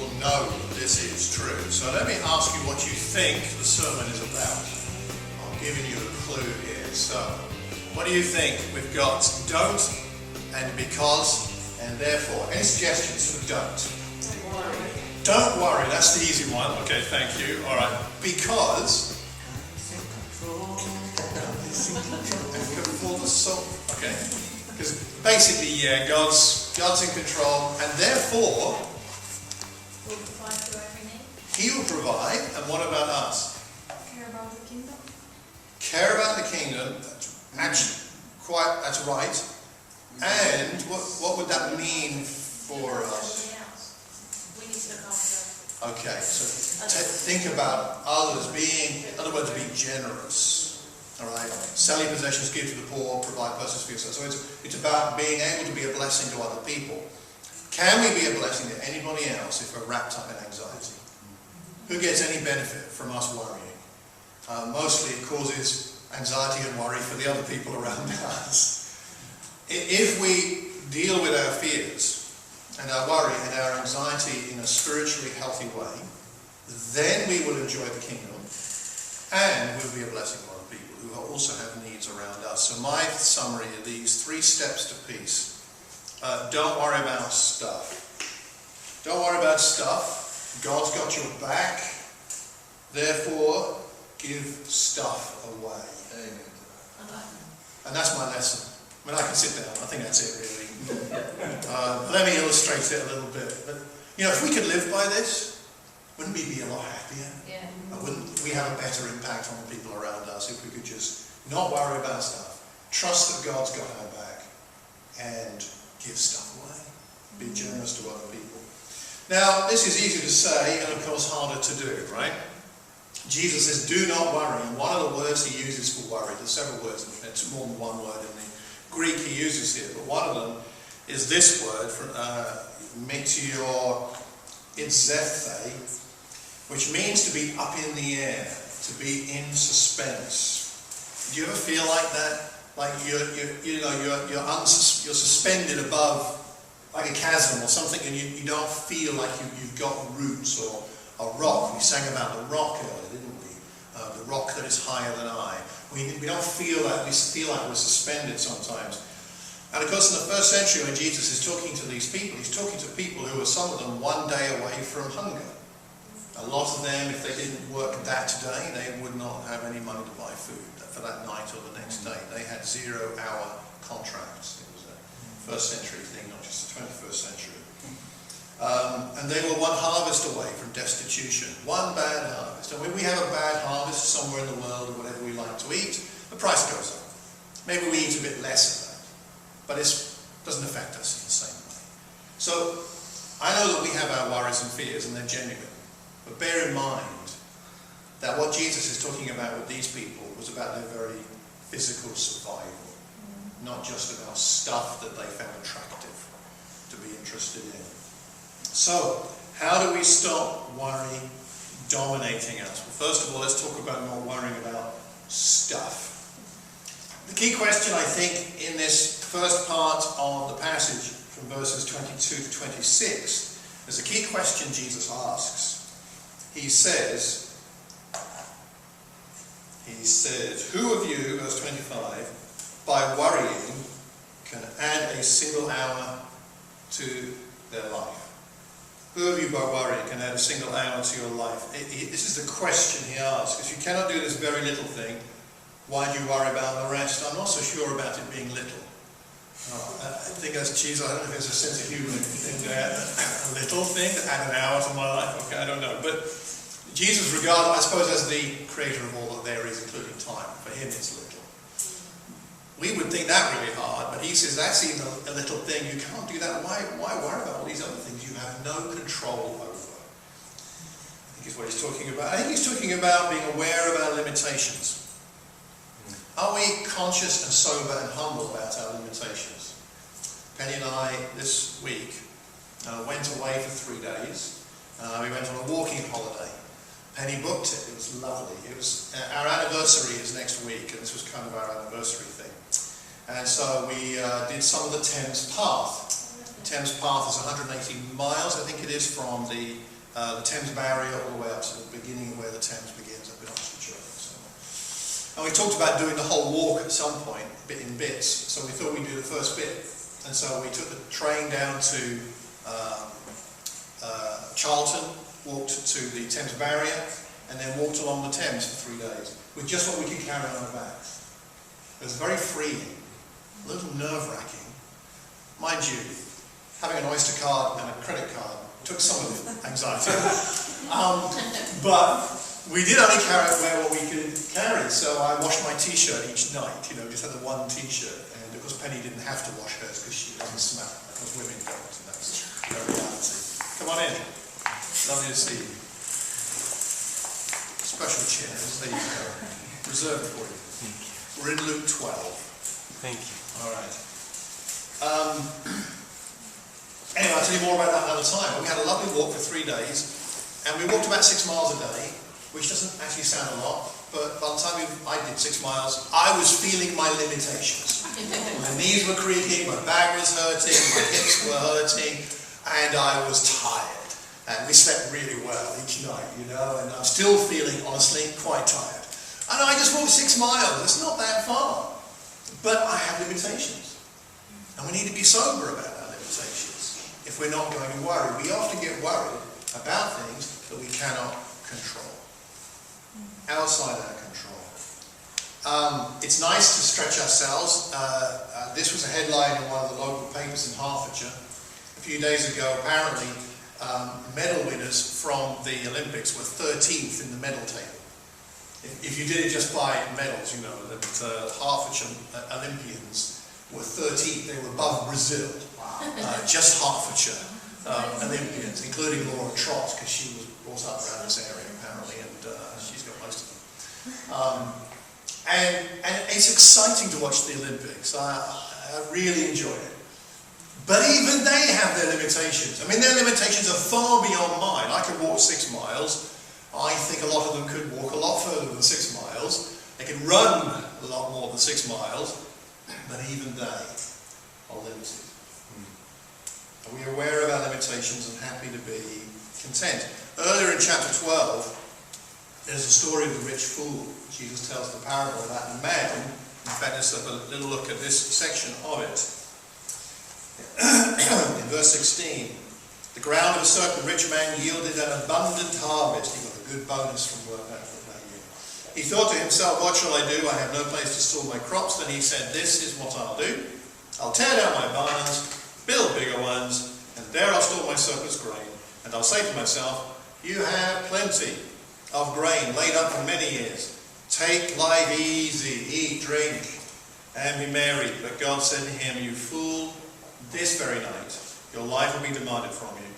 will know that this is true. So let me ask you what you think the sermon is about. I'm giving you a clue here. So, what do you think? We've got don't and because and therefore. Any suggestions for don't? Don't worry. Don't worry, that's the easy one. Okay, thank you. All right. Because and control the soul. Okay. Because basically, yeah, God's in control, and therefore Will provide for every need. He will provide. And what about us? Care about the kingdom. Care about the kingdom. That's right. And what would that mean for us? Everybody else. We need to look after. Okay, so think about others, in other words, be generous. All right, sell your possessions, give to the poor, provide persons for yourself. So it's about being able to be a blessing to other people. Can we be a blessing to anybody else if we're wrapped up in anxiety? Who gets any benefit from us worrying? Mostly it causes anxiety and worry for the other people around us. If we deal with our fears and our worry and our anxiety in a spiritually healthy way, then we will enjoy the kingdom and we'll be a blessing to other people who also have needs around us. So my summary are these 3 steps to peace. Don't worry about stuff. Don't worry about stuff. God's got your back. Therefore, give stuff away. And that's my lesson. I mean, I can sit down. I think that's it, really. Let me illustrate it a little bit. But, if we could live by this, wouldn't we be a lot happier? Yeah. Wouldn't we have a better impact on the people around us if we could just not worry about stuff, trust that God's got our back, and give stuff away. Be generous to other people. Now, this is easy to say and, of course, harder to do, right? Jesus says, do not worry. And one of the words he uses for worry, there's several words, it's more than one word in the Greek he uses here, but one of them is this word, meteor itzephe, which means to be up in the air, to be in suspense. Do you ever feel like that? Like you're suspended above like a chasm or something, and you don't feel like you've got roots or a rock. We sang about the rock earlier, didn't we? The rock that is higher than I. We don't feel that. We feel like we're suspended sometimes. And of course, in the first century, when Jesus is talking to these people, he's talking to people who were, some of them, one day away from hunger. A lot of them, if they didn't work that day, they would not have any money to buy food for that night or the next day. They had 0-hour contracts. It was a first century thing, not just the 21st century. And they were one harvest away from destitution. One bad harvest. And when we have a bad harvest somewhere in the world or whatever we like to eat, the price goes up. Maybe we eat a bit less of that. But it doesn't affect us in the same way. So, I know that we have our worries and fears and they're genuine. But bear in mind that what Jesus is talking about with these people was about their very physical survival. Not just about stuff that they found attractive to be interested in. So, how do we stop worry dominating us? Well, first of all, let's talk about not worrying about stuff. The key question, I think, in this first part of the passage, from verses 22 to 26, is a key question Jesus asks. He says, who of you, verse 25, by worrying can add a single hour to their life? Who of you by worrying can add a single hour to your life? This is the question he asks. If you cannot do this very little thing, why do you worry about the rest? I'm not so sure about it being little. I think that's cheese. I don't know if there's a sense of humour in that. A little thing to add an hour to my life. Okay, I don't know. But Jesus regarded, I suppose, as the creator of all that there is, including time. For him, it's little. We would think that really hard, but he says that's even a little thing. You can't do that. Why worry about all these other things you have no control over? I think is what he's talking about. I think he's talking about being aware of our limitations. Are we conscious and sober and humble about our limitations? Penny and I, this week, went away for 3 days. We went on a walking holiday. Penny booked it. It was lovely. It was our anniversary is next week, and this was kind of our anniversary thing. And so we did some of the Thames path. The Thames path is 180 miles, I think it is, from the the Thames barrier all the way up to the beginning of where the Thames begins up in Oxfordshire. And we talked about doing the whole walk at some point, in bits, so we thought we'd do the first bit. And so we took the train down to Charlton, walked to the Thames barrier, and then walked along the Thames for 3 days, with just what we could carry on our backs. It was very freeing, a little nerve-wracking. Mind you, having an Oyster card and a credit card took some of the anxiety. But we did only wear what we could carry, so I washed my t-shirt each night, just had the one t-shirt. And of course Penny didn't have to wash hers because she doesn't smell, because women don't, and that's the reality. Come on in. Lovely to see you. Special chairs, there you go. Reserved for you. Thank you. We're in Luke 12. Thank you. All right. Anyway, I'll tell you more about that another time. We had a lovely walk for 3 days, and we walked about 6 miles a day, which doesn't actually sound a lot, but by the time I did 6 miles, I was feeling my limitations. My knees were creaking, my back was hurting, my hips were hurting, and I was tired. And we slept really well each night, and I'm still feeling, honestly, quite tired. And I just walked 6 miles. It's not that far. But I have limitations. And we need to be sober about our limitations if we're not going to worry. We often get worried about things that we cannot control, outside our control. It's nice to stretch ourselves. This was a headline in one of the local papers in Hertfordshire a few days ago. Apparently, medal winners from the Olympics were 13th in the medal table. If you did it just by medals, that Hertfordshire Olympians were 13th. They were above Brazil. Just Hertfordshire Olympians, including Laura Trott, because she was brought up around this area apparently, and she's got most of them. And it's exciting to watch the Olympics. I really enjoy it. But even they have their limitations. I mean, their limitations are far beyond mine. I could walk 6 miles. I think a lot of them could walk a lot further than 6 miles. They can run a lot more than 6 miles. But even they are limited. Are we aware of our limitations and happy to be content? Earlier in chapter 12, there's a story of the rich fool. Jesus tells the parable about the man. In fact, let's have a little look at this section of it. In verse 16, the ground of a certain rich man yielded an abundant harvest. He got a good bonus from work that year. He thought to himself, what shall I do? I have no place to store my crops. Then he said, this is what I'll do. I'll tear down my barns, build bigger ones, and there I'll store my surplus grain. And I'll say to myself, you have plenty of grain laid up for many years. Take life easy, eat, drink, and be merry. But God said to him, you fool, this very night your life will be demanded from you.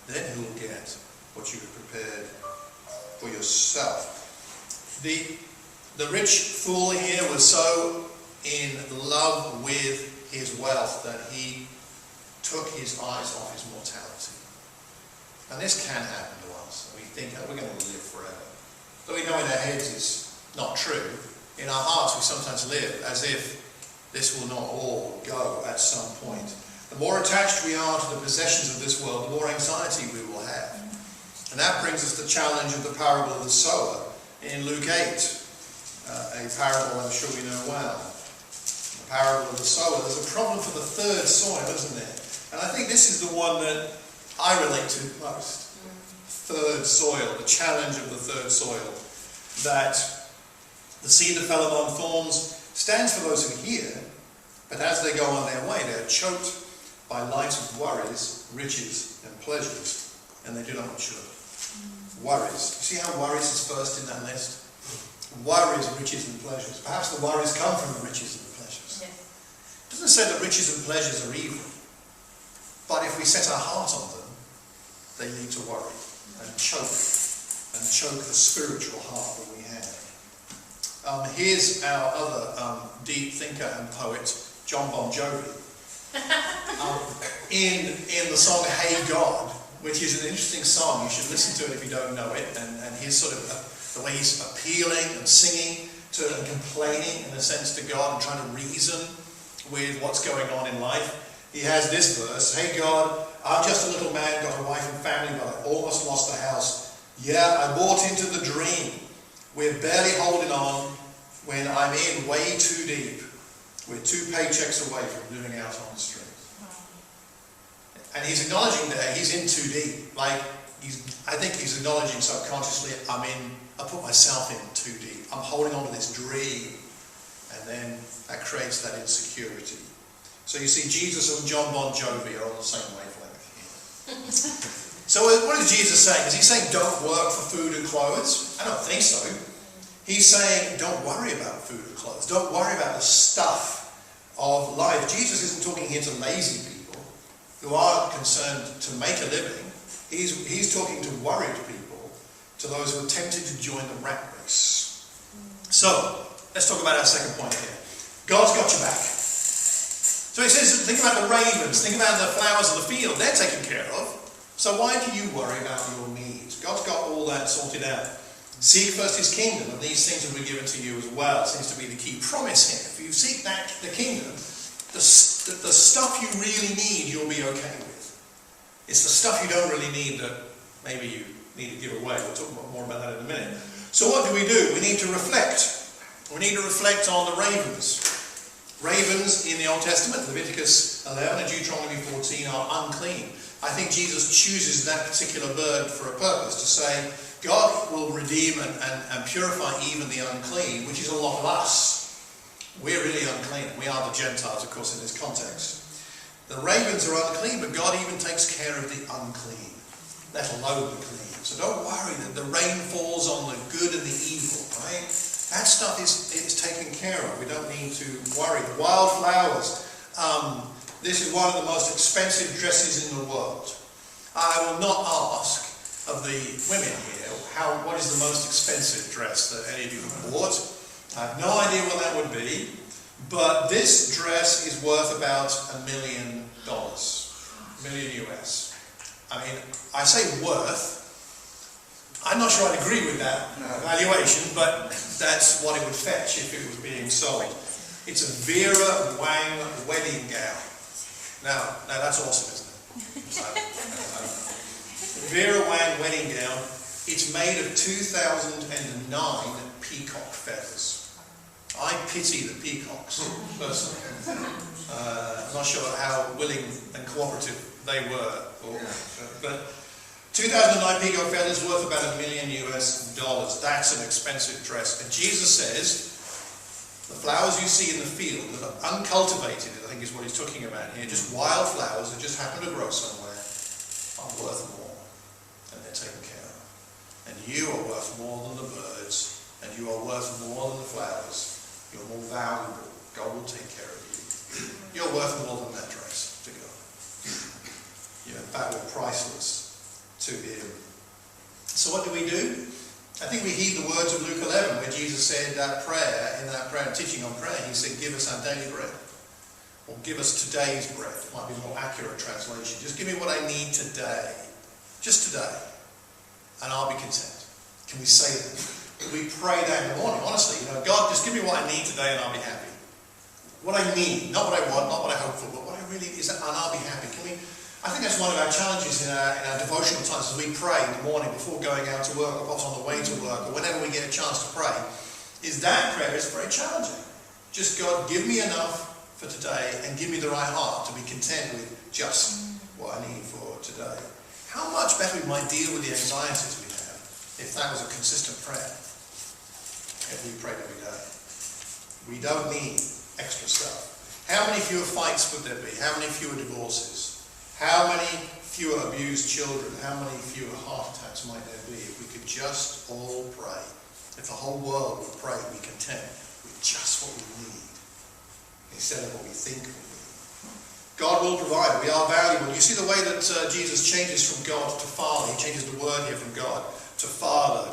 Then who will get what you have prepared for yourself? The rich fool here was so in love with his wealth that he took his eyes off his mortality. And this can happen to us. We think, oh, we're going to live forever. Though we know in our heads it's not true, in our hearts we sometimes live as if this will not all go at some point. The more attached we are to the possessions of this world, the more anxiety we will have. And that brings us to the challenge of the parable of the sower in Luke 8. A parable I'm sure we know well. The parable of the sower. There's a problem for the third soil, isn't there? And I think this is the one that I relate to most. Third soil, the challenge of the third soil. That the seed that fell among thorns stands for those who hear, but as they go on their way, they are choked by life's worries, riches, and pleasures, and they do not mature. Worries. You see how worries is first in that list? Worries, riches, and pleasures. Perhaps the worries come from the riches and the pleasures. It doesn't say that riches and pleasures are evil, but if we set our heart on them, they lead to worry and choke the spiritual heart that we have. Here's our other deep thinker and poet, John Bon Jovi. In the song Hey God, which is an interesting song. You should listen to it if you don't know it. And his sort of the way he's appealing and singing to and complaining in a sense to God and trying to reason with what's going on in life. he has this verse, hey God, I'm just a little man, got a wife and family, but I almost lost the house. Yeah, I bought into the dream. We're barely holding on when I'm in way too deep. We're 2 paychecks away from living out on the street. And he's acknowledging there, he's in too deep. Like, I think he's acknowledging subconsciously, I put myself in too deep. I'm holding on to this dream. And then that creates that insecurity. So you see, Jesus and John Bon Jovi are on the same wavelength here. So what is Jesus saying? Is he saying don't work for food and clothes? I don't think so. He's saying don't worry about food and clothes. Don't worry about the stuff of life. Jesus isn't talking here to lazy people who are concerned to make a living. He's talking to worried people, to those who are tempted to join the rat race. So, let's talk about our second point here. God's got your back. So he says, think about the ravens, think about the flowers of the field, they're taken care of. So why do you worry about your needs? God's got all that sorted out. Seek first his kingdom, and these things will be given to you as well. It seems to be the key promise here. If you seek the kingdom, the stuff you really need, you'll be okay with. It's the stuff you don't really need that maybe you need to give away. We'll talk more about that in a minute. So what do? We need to reflect. We need to reflect on the ravens. Ravens in the Old Testament, Leviticus 11 and Deuteronomy 14, are unclean. I think Jesus chooses that particular bird for a purpose, to say God will redeem and purify even the unclean, which is a lot of us. We're really unclean. We are the Gentiles, of course, in this context. The ravens are unclean, but God even takes care of the unclean, let alone the clean. So don't worry that the rain falls on the good and the evil, right? That stuff is taken care of. We don't need to worry. Wildflowers. This is one of the most expensive dresses in the world. I will not ask of the women here, what is the most expensive dress that any of you have bought? I have no idea what that would be, but this dress is worth about $1 million. $1 million US. I mean, I say worth. I'm not sure I'd agree with that valuation, but that's what it would fetch if it was being sold. It's a Vera Wang wedding gown. Now that's awesome, isn't it? Vera Wang wedding gown. It's made of 2009 peacock feathers. I pity the peacocks, personally. I'm not sure how willing and cooperative they were, but 2009 peacock feathers worth about $1 million US. That's an expensive dress. And Jesus says, the flowers you see in the field that are uncultivated, I think is what he's talking about here, just wild flowers that just happen to grow somewhere, are worth more. And they're taken care of. And you are worth more than the birds, and you are worth more than the flowers. You're more valuable. God will take care of you. You're worth more than that dress to God. You're in fact priceless to him. So what do? I think we heed the words of Luke 11, where Jesus said in that prayer, teaching on prayer, he said, give us our daily bread. Or give us today's bread. It might be a more accurate translation. Just give me what I need today. Just today. And I'll be content. Can we say that? We pray that in the morning, honestly. God, just give me what I need today and I'll be happy. What I need, not what I want, not what I hope for, but what I really is, and I'll be happy. I think that's one of our challenges in our devotional times as we pray in the morning before going out to work, or perhaps on the way to work, or whenever we get a chance to pray, is that prayer is very challenging. Just, God, give me enough for today and give me the right heart to be content with just what I need for today. How much better we might deal with the anxieties we have if that was a consistent prayer, if we prayed every day. We don't need extra stuff. How many fewer fights would there be? How many fewer divorces? How many fewer abused children? How many fewer heart attacks might there be if we could just all pray? If the whole world would pray and be content with just what we need instead of what we think we need. God will provide. We are valuable. You see the way that Jesus changes from God to Father. He changes the word here from God to Father.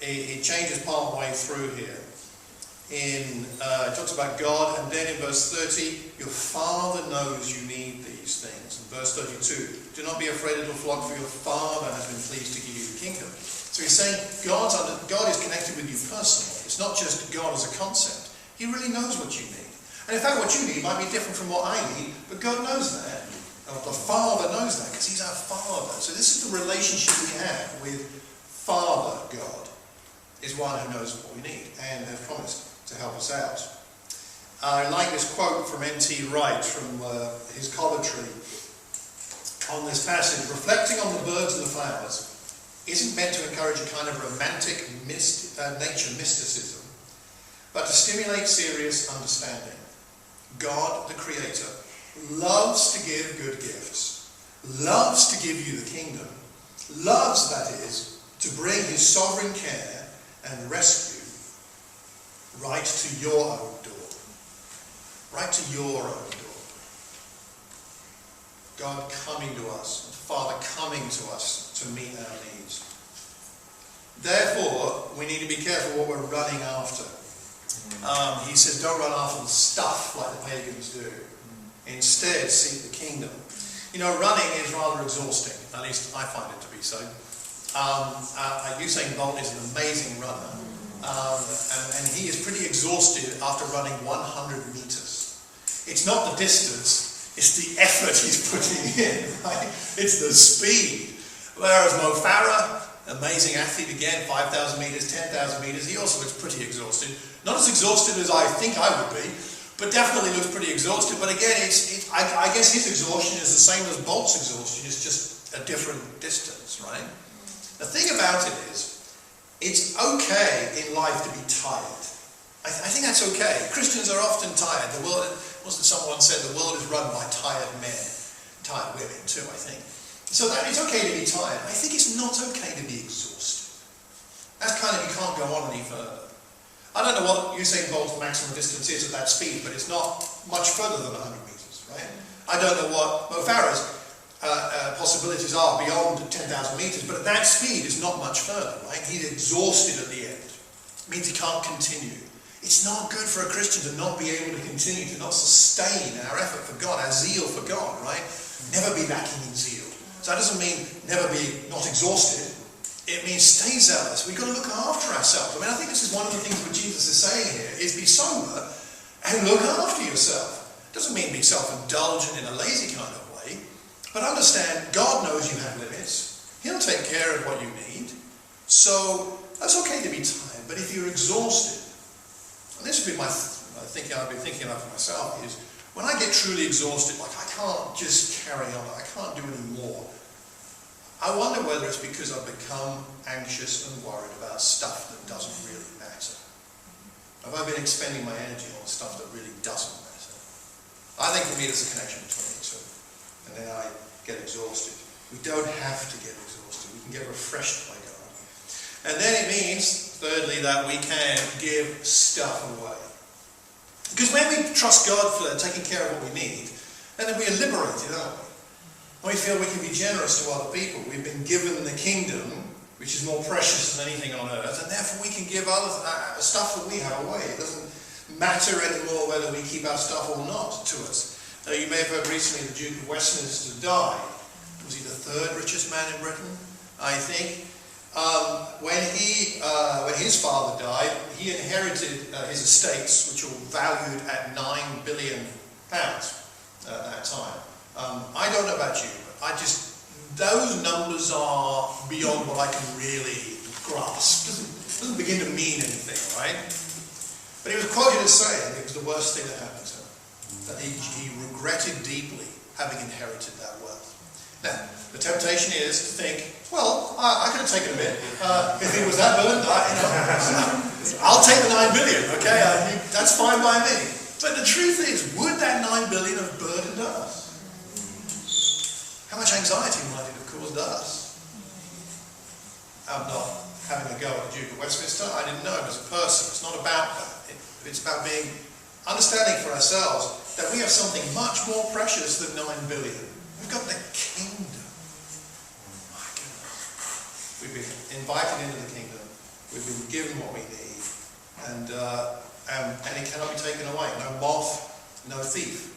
He changes part way through here. It talks about God, and then in verse 30, your Father knows you need these things. In verse 32, do not be afraid, little flock, for your Father has been pleased to give you the kingdom. So he's saying God is connected with you personally. It's not just God as a concept. He really knows what you need. And in fact, what you need might be different from what I need, but God knows that. The Father knows that because he's our Father. So this is the relationship we have with Father God, is one who knows what we need and has promised to help us out. I like this quote from N.T. Wright from his commentary on this passage. Reflecting on the birds and the flowers isn't meant to encourage a kind of romantic nature mysticism, but to stimulate serious understanding. God, the Creator, loves to give good gifts, loves to give you the kingdom, loves, that is, to bring his sovereign care and rescue right to your own door. Right to your own door. God coming to us, Father coming to us to meet our needs. Therefore, we need to be careful what we're running after. He says, don't run after the stuff like the pagans do. Instead, seek the kingdom. You know, running is rather exhausting. At least I find it to be so. Usain Bolt is an amazing runner. And he is pretty exhausted after running 100 meters. It's not the distance, it's the effort he's putting in, right? It's the speed. Whereas Mo Farah, amazing athlete again, 5,000 meters, 10,000 meters, he also looks pretty exhausted. Not as exhausted as I think I would be, but definitely looks pretty exhausted. But again, I guess his exhaustion is the same as Bolt's exhaustion, it's just a different distance, right? The thing about it is, it's okay in life to be tired. I think that's okay. Christians are often tired. The world, wasn't someone said, the world is run by tired men, tired women too, I think. So that it's okay to be tired. I think it's not okay to be exhausted. That's kind of, you can't go on any further. I don't know what Usain Bolt's maximum distance is at that speed, but it's not much further than 100 meters, right? I don't know what Mo Farah's possibilities are beyond 10,000 meters, but at that speed is not much further, right? He's exhausted at the end. It means he can't continue. It's not good for a Christian to not be able to continue, to not sustain our effort for God, our zeal for God, right? Never be lacking in zeal. So that doesn't mean never be not exhausted. It means stay zealous. We've got to look after ourselves. I mean, I think this is one of the things what Jesus is saying here, is be sober and look after yourself. It doesn't mean be self-indulgent in a lazy kind of way, but understand God knows you have limits. He'll take care of what you need. So that's okay to be tired, but if you're exhausted, and this would be my thinking I've been thinking about for myself, is when I get truly exhausted, like I can't just carry on, I can't do any more, I wonder whether it's because I've become anxious and worried about stuff that doesn't really matter. Have I been expending my energy on stuff that really doesn't matter? I think for me there's a connection between the two. And then I get exhausted. We don't have to get exhausted. We can get refreshed by God. And then it means, thirdly, that we can give stuff away. Because when we trust God for taking care of what we need, then we are liberated, aren't we? When we feel we can be generous to other people, we've been given the kingdom, which is more precious than anything on earth, and therefore we can give other stuff that we have away. It doesn't matter anymore whether we keep our stuff or not to us. Now, you may have heard recently the Duke of Westminster died. Was he the third richest man in Britain? I think. When his father died, he inherited his estates, which were valued at £9 billion at that time. I don't know about you, but those numbers are beyond what I can really grasp. Doesn't begin to mean anything, right? But he was quoted as saying it was the worst thing that happened to him, that he regretted deeply having inherited that wealth. Now, the temptation is to think, well, I could have taken a bit. If it was that burden, I'll take the 9 billion, okay? That's fine by me. But the truth is, would that 9 billion have burdened us? How much anxiety might it have caused us? I'm not having a go at the Duke of Westminster. I didn't know him as a person. It's not about that. It's about understanding for ourselves that we have something much more precious than 9 billion. We've got the kingdom. My goodness. We've been invited into the kingdom. We've been given what we need. And it cannot be taken away. No moth, no thief.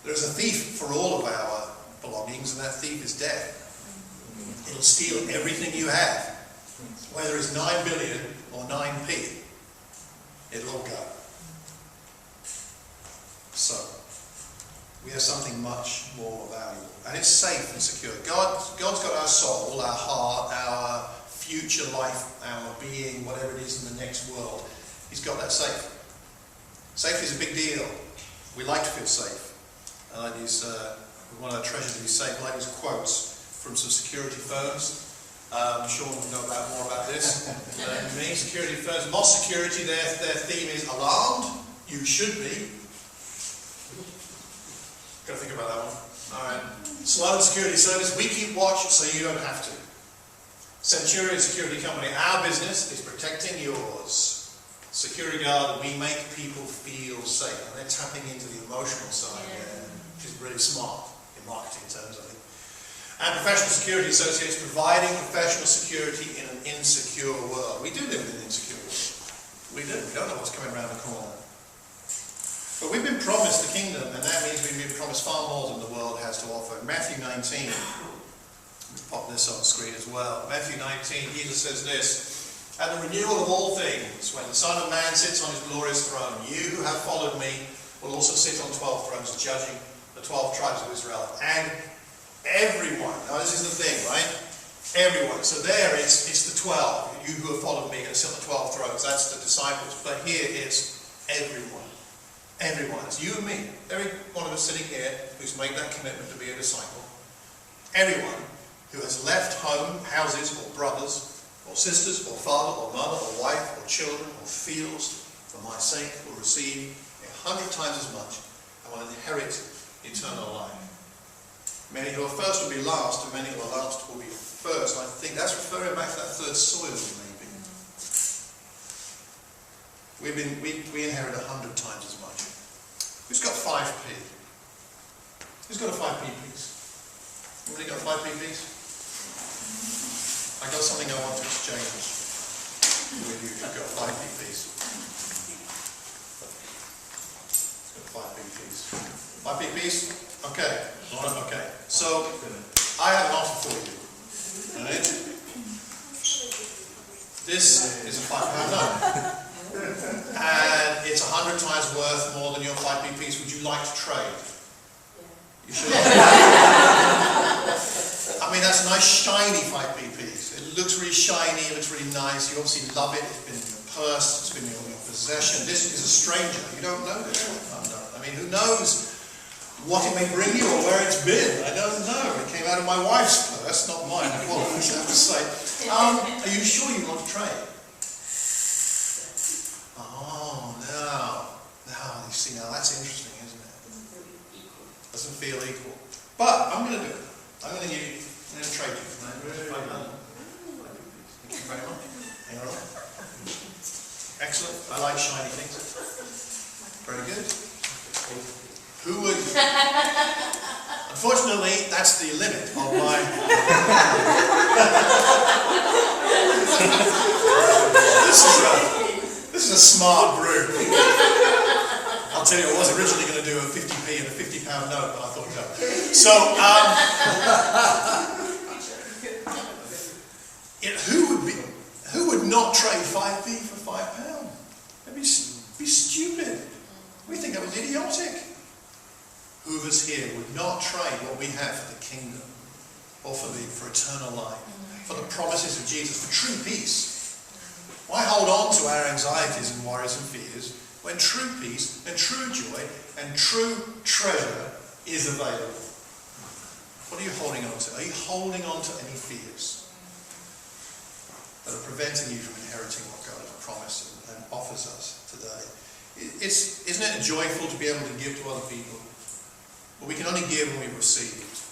There's a thief for all of our belongings, and that thief is death. It'll steal everything you have. Whether it's 9 billion or 9p, it'll all go. So, We have something much more valuable. And it's safe and secure. God's got our soul, our heart, our future life, our being, whatever it is in the next world. He's got that safe. Safety is a big deal. We like to feel safe. I like these, one of the treasures of these safe, I like these quotes from some security firms. Sean will know more about this than me. Security firms, Moss Security, their theme is alarmed. You should be. Got to think about that one. Alright. Sloan Security Service, we keep watch so you don't have to. Centurion Security Company, our business is protecting yours. Security Guard, we make people feel safe. And they're tapping into the emotional side there, which is really smart in marketing terms, I think. And Professional Security Associates, providing professional security in an insecure world. We do live in an insecure world. We do. We don't know what's coming around the corner. But we've been promised the kingdom, and that means we've been promised far more than the world has to offer. Matthew 19, we'll pop this on the screen as well. Matthew 19, Jesus says this, "At the renewal of all things, when the Son of Man sits on his glorious throne, you who have followed me will also sit on 12 thrones, judging the 12 tribes of Israel." And everyone, now this is the thing, right? Everyone. So there it's the 12. You who have followed me are going to sit on the 12 thrones. That's the disciples. But here it's everyone. Everyone. It's you and me. Every one of us sitting here who's made that commitment to be a disciple. Everyone who has left home, houses, or brothers, or sisters, or father, or mother, or wife, or children, or fields, for my sake will receive 100 times as much and will inherit eternal life. Many who are first will be last, and many who are last will be first. I think that's referring back to that third soil, maybe. We inherit 100 times as much. Who's got 5p? Who's got a 5p piece? Anybody got a 5p piece? I got something I want to exchange with you. You've got a 5p piece. Got a 5p piece. 5p piece? Okay. Okay. So I have an offer for you. Right? This is a £5 note. And it's 100 times worth more than your 5p piece. Would you like to trade? You should. I mean, that's a nice shiny 5p piece. It looks really shiny, it looks really nice. You obviously love it. It's been in your purse, it's been in your possession. This is a stranger. You don't know this one. I mean, who knows what it may bring you or where it's been? I don't know. It came out of my wife's purse, not mine. I have to say. Are you sure you want to trade? You see, now that's interesting, isn't it? Doesn't feel equal. But I'm going to do it. I'm going to trade you. Thank you very much. Hang on. Excellent. I like shiny things. Very good. Who would... Unfortunately, that's the limit of my... This is a smart group. I'll tell you, I was originally going to do a 50p and a £50 note, but I thought no. So, who would not trade 5p for £5? That'd be stupid. We think that was idiotic. Who of us here would not trade what we have for the kingdom, or for eternal life, for the promises of Jesus, for true peace? Why hold on to our anxieties and worries and fears when true peace and true joy and true treasure is available? What are you holding on to? Are you holding on to any fears that are preventing you from inheriting what God has promised and offers us today? Isn't it joyful to be able to give to other people? But we can only give when we've received.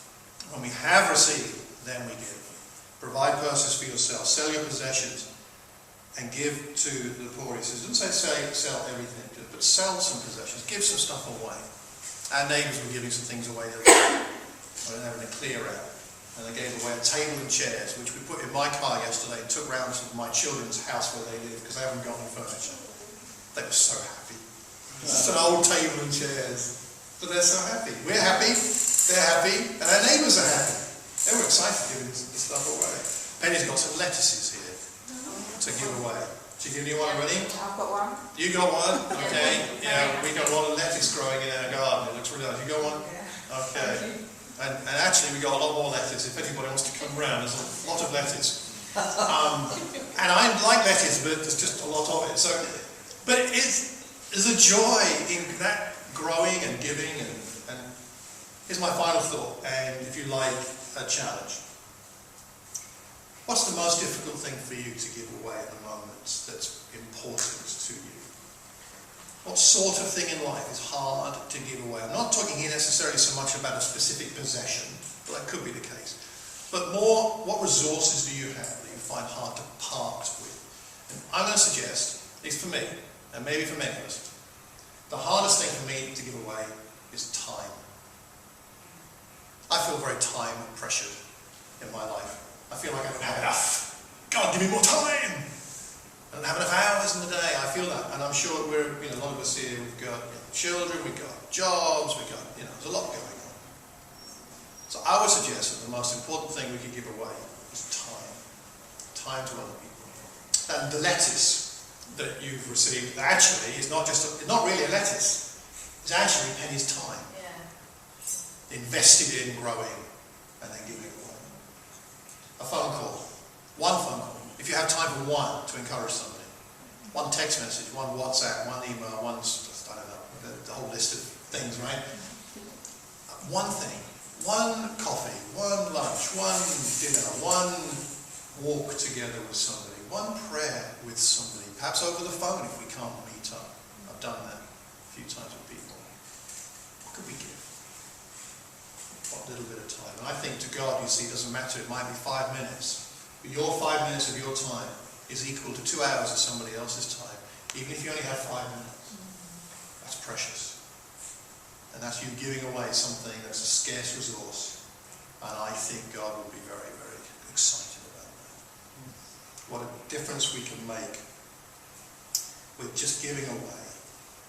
When we have received, then we give. Provide purses for yourself. Sell your possessions and give to the poor. He says, it doesn't say sell everything, but sell some possessions. Give some stuff away. Our neighbours were giving some things away. They were having a clear out. And they gave away a table and chairs, which we put in my car yesterday and took round to my children's house where they live, because they haven't got any furniture. They were so happy. Just an old table and chairs. But they're so happy. We're happy, they're happy, and our neighbours are happy. They were excited giving the stuff away. Penny's got some lettuces here to give away. Did you give anyone already? I've got one. You got one? Okay. Yeah, we got a lot of lettuce growing in our garden. It looks really nice. You got one? Yeah. Okay. And actually we got a lot more letters. If anybody wants to come round, there's a lot of letters. And I like letters, but there's just a lot of it. So, but there's a joy in that growing and giving. And here's my final thought, and if you like, a challenge. What's the most difficult thing for you to give away at the moment that's important to you? What sort of thing in life is hard to give away? I'm not talking here necessarily so much about a specific possession, but that could be the case. But more, what resources do you have that you find hard to part with? And I'm going to suggest, at least for me, and maybe for many of us, the hardest thing for me to give away is time. I feel very time pressured in my life. I feel like I don't have enough. God, give me more time! I don't have enough hours in the day. I feel that. And I'm sure we're, a lot of us here, we've got children, we've got jobs, we've got, there's a lot going on. So I would suggest that the most important thing we could give away is time. Time to other people. And the lettuce that you've received actually is not really a lettuce. It's actually Penny's time. Yeah. Invested in growing and then giving it away. A phone call. One phone call. If you have time for one to encourage somebody. One text message, one WhatsApp, one email, I don't know, the whole list of things, right? One thing. One coffee, one lunch, one dinner, one walk together with somebody, one prayer with somebody, perhaps over the phone if we can't meet up. I've done that a few times with people. What could we give? What little bit of time? And I think to God, you see, it doesn't matter. It might be 5 minutes. But your 5 minutes of your time is equal to 2 hours of somebody else's time, even if you only have 5 minutes. That's precious. And that's you giving away something that's a scarce resource. And I think God will be very, very excited about that. What a difference we can make with just giving away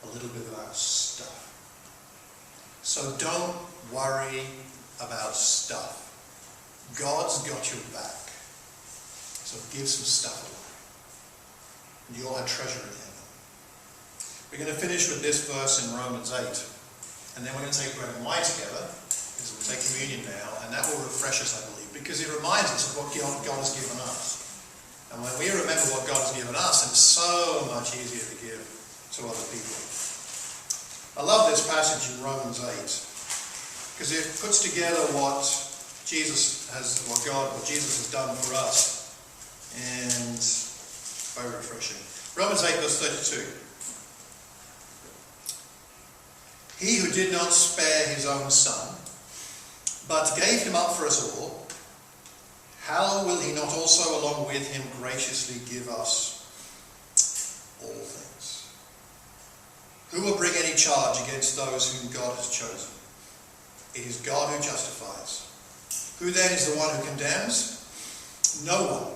a little bit of our stuff. So don't worry about stuff. God's got your back. So give some stuff away. And you all have treasure in heaven. We're going to finish with this verse in Romans 8. And then we're going to take bread and wine together, because we'll take communion now, and that will refresh us, I believe, because it reminds us of what God has given us. And when we remember what God has given us, it's so much easier to give to other people. I love this passage in Romans 8, because it puts together what Jesus has done for us. And very refreshing. Romans 8 verse 32. He who did not spare his own son, but gave him up for us all, how will he not also along with him graciously give us all things? Who will bring any charge against those whom God has chosen? It is God who justifies. Who then is the one who condemns? No one.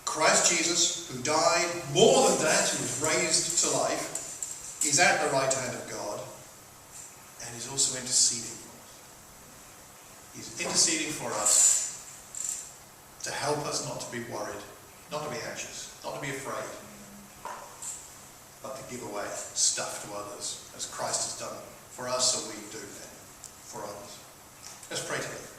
Christ Jesus, who died, more than that, who was raised to life, is at the right hand of God, and is also interceding for us. He's interceding for us to help us not to be worried, not to be anxious, not to be afraid, but to give away stuff to others, as Christ has done for us, so we do then for others. Let's pray together.